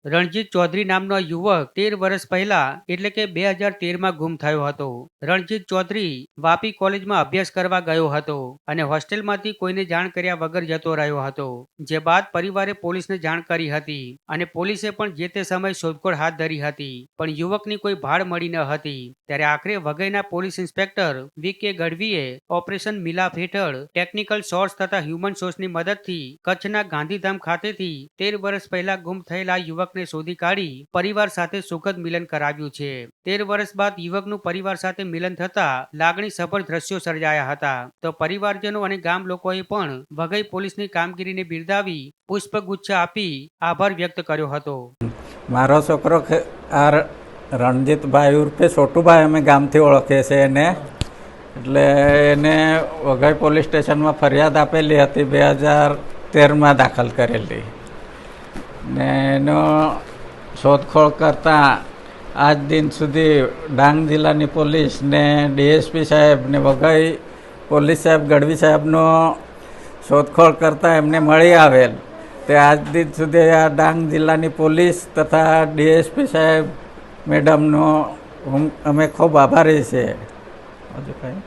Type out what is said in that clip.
રણજીત ચૌધરી નામનો યુવક 13 વર્ષ પહેલા એટલે કે 2013માં ગુમ થયો હતો. રણજીત ચૌધરી વાપી કોલેજમાં અભ્યાસ કરવા ગયો હતો અને હોસ્ટેલમાંથી કોઈને જાણ કર્યા વગર જતો રહ્યો હતો. જે બાદ પરિવારે પોલીસને જાણ કરી હતી અને પોલીસે પણ જે તે સમયે શોધખોળ હાથ ધરી હતી, પણ યુવકની કોઈ ભાળ મળી ન હતી. ત્યારે આખરે વઘઈના પોલીસ ઇન્સ્પેક્ટર વી.કે. ગઢવીએ ઓપરેશન મિલાપ હેઠળ ટેકનિકલ સોર્સ તથા હ્યુમન સોર્સની મદદથી કચ્છના ગાંધીધામ ખાતેથી 13 વર્ષ પહેલા ગુમ થયેલા યુવકને શોધી કાઢી પરિવાર સાથે સુખદ મિલન કરાવ્યું છે. 13 વર્ષ બાદ યુવકનું પરિવાર સાથે મિલન થતા લાગણીસભર દ્રશ્યો સર્જાયા હતા. તો પરિવારજનો અને ગામ લોકોએ પણ વઘઈ પોલીસની કામગીરીને બિરદાવી પુષ્પગુચ્છ આપી આભાર વ્યક્ત કર્યો હતો. મારો છોકરો આ રણજીતભાઈ ઉર્ફે છોટુભાઈ અમે ગામથી ઓળખીએ છીએ એને. એટલે એને વઘઈ પોલીસ સ્ટેશનમાં ફરિયાદ આપેલી હતી, 2013માં દાખલ કરેલી ને એનો શોધખોળ કરતાં આજ દિન સુધી ડાંગ જિલ્લાની પોલીસ ને ડીએસપી સાહેબ ને વઘઈ પોલીસ સાહેબ ગઢવી સાહેબનો શોધખોળ કરતાં એમને મળી આવેલ તે આજ દિન સુધી આ ડાંગ જિલ્લાની પોલીસ તથા ડીએસપી સાહેબ મેડમનો અમે ખૂબ આભારી છીએ. હજુ કંઈ